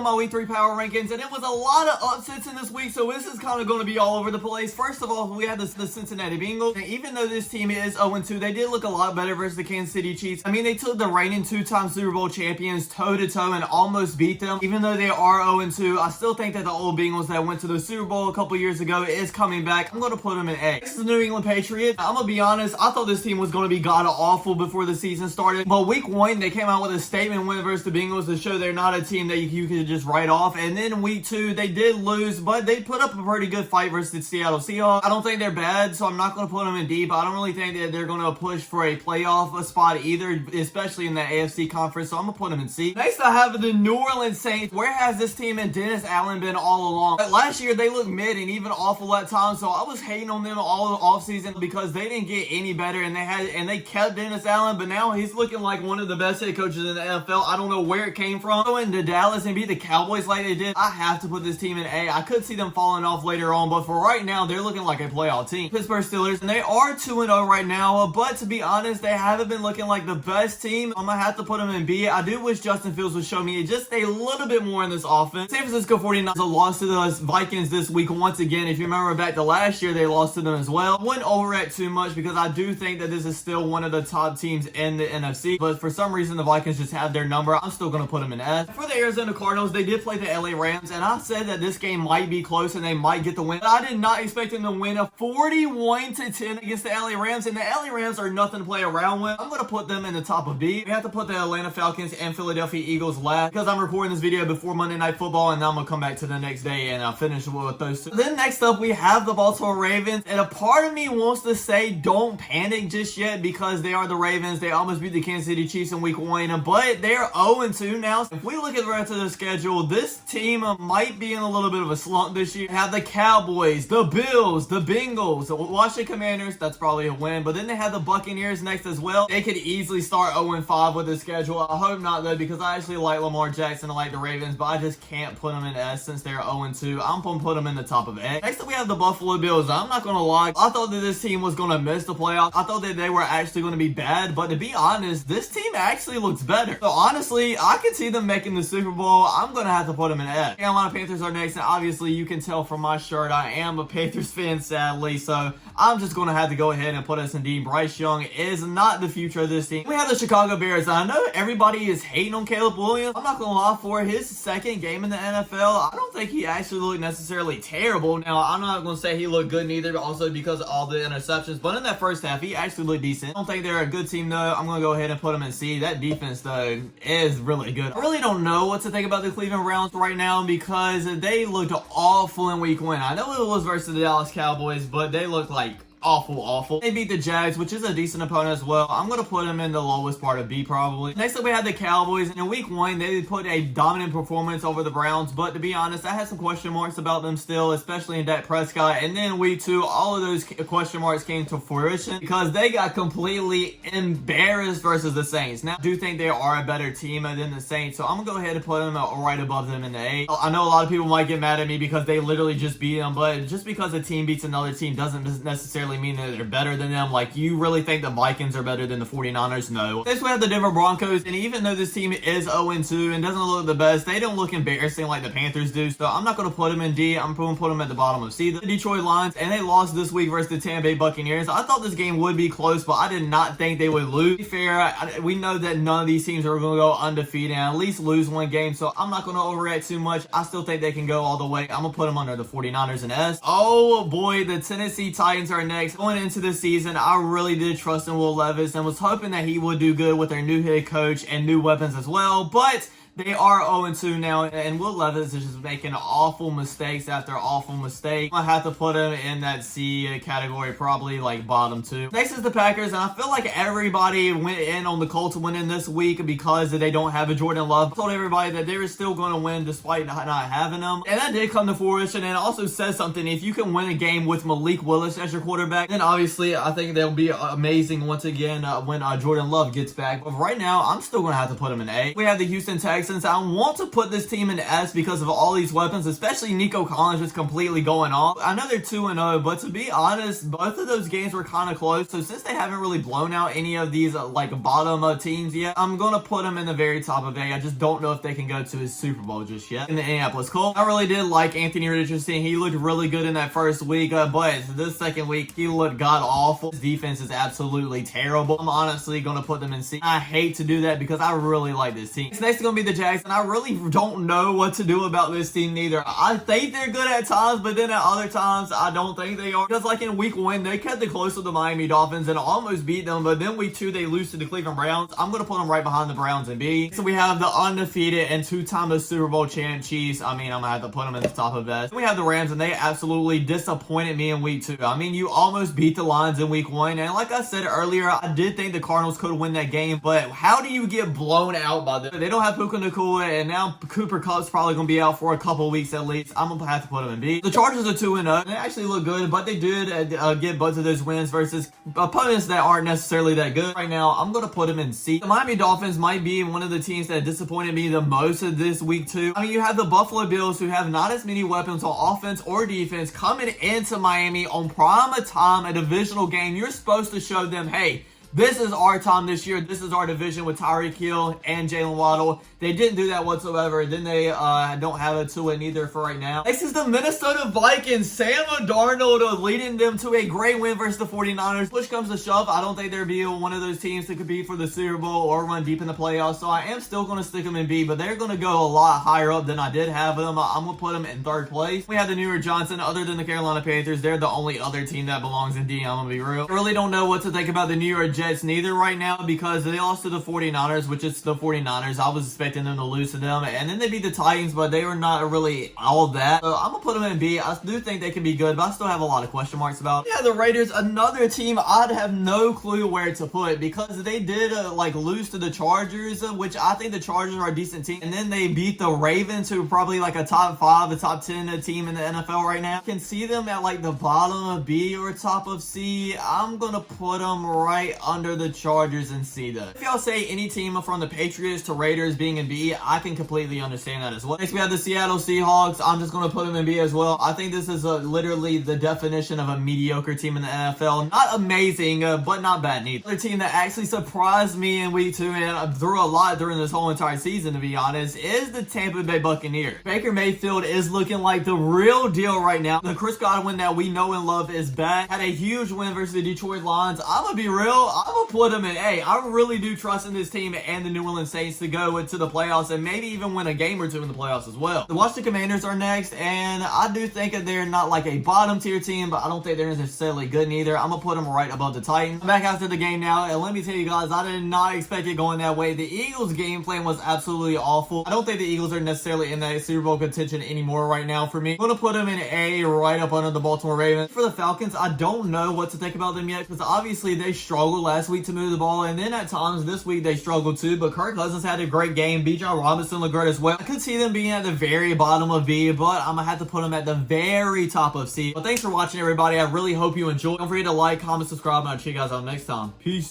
doing my week 3 power rankings, and it was a lot of upsets in this week, so this is kind of going to be all over the place. First of all, we had the Cincinnati Bengals, and even though this team is 0-2, they did look a lot better versus the Kansas City Chiefs. I mean, they took the reigning 2-time Super Bowl champions toe-to-toe and almost beat them. Even though they are 0-2, I still think that the old Bengals that went to the Super Bowl a couple years ago is coming back. I'm going to put them in A. Next is the New England Patriots. I'm going to be honest, I thought this team was going to be god-awful before the season started, but week 1, they came out with a statement win versus the Bengals to show they're not a team that you could just write off. And then week 2, they did lose, but they put up a pretty good fight versus the Seattle Seahawks. I don't think they're bad, so I'm not going to put them in D, but I don't really think that they're going to push for a playoff spot either, especially in the AFC conference, so I'm going to put them in C. Next, I have the New Orleans Saints. Where has this team and Dennis Allen been all along? Last year, they looked mid and even awful at times, so I was hating on them all offseason because they didn't get any better, and they kept Dennis Allen, but now he's looking like one of the best head coaches in the NFL. I don't know where it came from. Going to Dallas and beat the Cowboys like they did, I have to put this team in A. I could see them falling off later on, but for right now, they're looking like a playoff team. Pittsburgh Steelers, and they are 2-0 right now, but to be honest, they haven't been looking like the best team. I'm gonna have to put them in B. I do wish Justin Fields would show me just a little bit more in this offense. San Francisco 49ers lost to the Vikings this week once again. If you remember back to last year, they lost to them as well. I wouldn't overreact too much because I do think that this is still one of the top teams in the NFC, but for some reason, the Vikings just have their number. I'm still gonna put them in F. For the Arizona Cardinals, they did play the LA Rams, and I said that this game might be close and they might get the win. But I did not expect them to win a 41-10 against the LA Rams, and the LA Rams are nothing to play around with. I'm gonna put them in the top of B. We have to put the Atlanta Falcons and Philadelphia Eagles last because I'm recording this video before Monday Night Football, and then I'm gonna come back to the next day and I'll finish with those two. Then next up, we have the Baltimore Ravens, and a part of me wants to say don't panic just yet because they are the Ravens. They almost beat the Kansas City Chiefs in week 1, but they're 0-2 now. If we look at the rest of the schedule, this team might be in a little bit of a slump this year. They have the Cowboys, the Bills, the Bengals, the Washington Commanders. That's probably a win, but then they have the Buccaneers next as well. They could easily start 0-5 with the schedule. I hope not though, because I actually like Lamar Jackson and like the Ravens, but I just can't put them in S since they're 0-2. I'm gonna put them in the top of X. Next up, we have the Buffalo Bills. I'm not gonna lie, I thought that this team was gonna miss the playoffs. I thought that they were actually gonna be bad, but to be honest, this team actually looks better. So honestly, I could see them making the Super Bowl. I'm gonna have to put them in F. Carolina Panthers are next, and obviously you can tell from my shirt I am a Panthers fan, sadly, so I'm just gonna have to go ahead and put us in D. Bryce Young is not the future of this team. We have the Chicago Bears. I know everybody is hating on Caleb Williams. I'm not gonna lie, for his second game in the NFL, I don't think he actually looked necessarily terrible. Now, I'm not gonna say he looked good neither, but also because of all the interceptions, but in that first half, he actually looked decent. I don't think they're a good team though. I'm gonna go ahead and put them in C. That defense though is really good. I really don't know what to think about the Cleveland Browns right now because they looked awful in week 1. I know it was versus the Dallas Cowboys, but they looked like awful. They beat the Jags, which is a decent opponent as well. I'm going to put them in the lowest part of B probably. Next up, we have the Cowboys. And in week 1, they put a dominant performance over the Browns. But to be honest, I had some question marks about them still, especially in Dak Prescott. And then week 2, all of those question marks came to fruition because they got completely embarrassed versus the Saints. Now, I do think they are a better team than the Saints. So I'm going to go ahead and put them right above them in the A. I know a lot of people might get mad at me because they literally just beat them. But just because a team beats another team doesn't necessarily mean that they're better than them. Like, you really think the Vikings are better than the 49ers? No. Next, we have the Denver Broncos, and even though this team is 0-2 and doesn't look the best, they don't look embarrassing like the Panthers do, so I'm not going to put them in D. I'm going to put them at the bottom of C. The Detroit Lions, and they lost this week versus the Tampa Bay Buccaneers. I thought this game would be close, but I did not think they would lose. To be fair, we know that none of these teams are going to go undefeated and at least lose one game, so I'm not going to overreact too much. I still think they can go all the way. I'm going to put them under the 49ers and S. Oh boy, the Tennessee Titans are next. Going into the season, I really did trust in Will Levis and was hoping that he would do good with their new head coach and new weapons as well, but they are 0-2 now, and Will Levis is just making awful mistakes after awful mistake. I have to put him in that C category, probably like bottom 2. Next is the Packers, and I feel like everybody went in on the Colts winning this week because they don't have a Jordan Love. I told everybody that they were still going to win despite not having him, and that did come to fruition, and it also says something. If you can win a game with Malik Willis as your quarterback, then obviously I think they'll be amazing once again when Jordan Love gets back. But right now, I'm still going to have to put him in A. We have the Houston Texans. Texans. I want to put this team in S because of all these weapons, especially Nico Collins just completely going off. I know they're 2-0, but to be honest, both of those games were kind of close. So since they haven't really blown out any of these like bottom teams yet, I'm going to put them in the very top of A. I just don't know if they can go to his Super Bowl just yet. In the Indianapolis Colts, I really did like Anthony Richardson. He looked really good in that first week, but this second week, he looked god awful. His defense is absolutely terrible. I'm honestly going to put them in C. I hate to do that because I really like this team. Next is going to be the Jags, and I really don't know what to do about this team neither. I think they're good at times, but then at other times, I don't think they are. Because like in week 1, they kept it close with the Miami Dolphins and almost beat them, but then week 2, they lose to the Cleveland Browns. I'm going to put them right behind the Browns in B. So we have the undefeated and 2-time Super Bowl champ Chiefs. I mean, I'm going to have to put them in the top of that. Then we have the Rams, and they absolutely disappointed me in week 2. I mean, you almost beat the Lions in week 1, and like I said earlier, I did think the Cardinals could win that game, but how do you get blown out by them? They don't have Puka Nacua, and now Cooper Kupp's probably going to be out for a couple weeks at least. I'm going to have to put them in B. The Chargers are 2-0. They actually look good, but they did get both of those wins versus opponents that aren't necessarily that good. Right now, I'm going to put them in C. The Miami Dolphins might be one of the teams that disappointed me the most of this week 2. I mean, you have the Buffalo Bills who have not as many weapons on offense or defense coming into Miami on prime time, a divisional game. You're supposed to show them, hey, this is our time this year. This is our division with Tyreek Hill and Jalen Waddle. They didn't do that whatsoever. Then they don't have a to it either for right now. Next is the Minnesota Vikings. Sam Darnold leading them to a great win versus the 49ers. Push comes to shove, I don't think they'll be one of those teams to compete for the Super Bowl or run deep in the playoffs. So I am still going to stick them in B, but they're going to go a lot higher up than I did have them. I'm going to put them in 3rd place. We have the New York Giants. Other than the Carolina Panthers, they're the only other team that belongs in D. I'm going to be real. I really don't know what to think about the New York Jets neither right now because they lost to the 49ers, which is the 49ers. I was expecting them to lose to them, and then they beat the Titans, but they were not really all that. So I'm gonna put them in B. I do think they can be good, but I still have a lot of question marks about. Yeah, the Raiders, another team I'd have no clue where to put because they did like lose to the Chargers, which I think the Chargers are a decent team, and then they beat the Ravens, who are probably like a top 5, a top 10 team in the NFL right now. I can see them at like the bottom of B or top of C. I'm gonna put them right under the Chargers and C though. If y'all say any team from the Patriots to Raiders being in B, I can completely understand that as well. Next we have the Seattle Seahawks. I'm just going to put them in B as well. I think this is literally the definition of a mediocre team in the NFL. Not amazing, but not bad neither. Another team that actually surprised me in week 2 and threw a lot during this whole entire season, to be honest, is the Tampa Bay Buccaneers. Baker Mayfield is looking like the real deal right now. The Chris Godwin that we know and love is back. Had a huge win versus the Detroit Lions. I'm going to be real. I'm going to put them in A. I really do trust in this team and the New Orleans Saints to go into the playoffs and maybe even win a game or 2 in the playoffs as well. The Washington Commanders are next, and I do think that they're not like a bottom tier team, but I don't think they're necessarily good neither. I'm gonna put them right above the Titans. I'm back after the game now, and let me tell you guys, I did not expect it going that way. The Eagles game plan was absolutely awful. I don't think the Eagles are necessarily in that Super Bowl contention anymore right now for me. I'm gonna put them in A, right up under the Baltimore Ravens. For the Falcons, I don't know what to think about them yet, because obviously they struggled last week to move the ball, and then at times this week they struggled too, but Kirk Cousins had a great game. Bijan Robinson looked great as well. I could see them being at the very bottom of B, but I'm gonna have to put them at the very top of C. But thanks for watching, everybody. I really hope you enjoyed. Don't forget to like, comment, subscribe, and I'll see you guys on next time. Peace.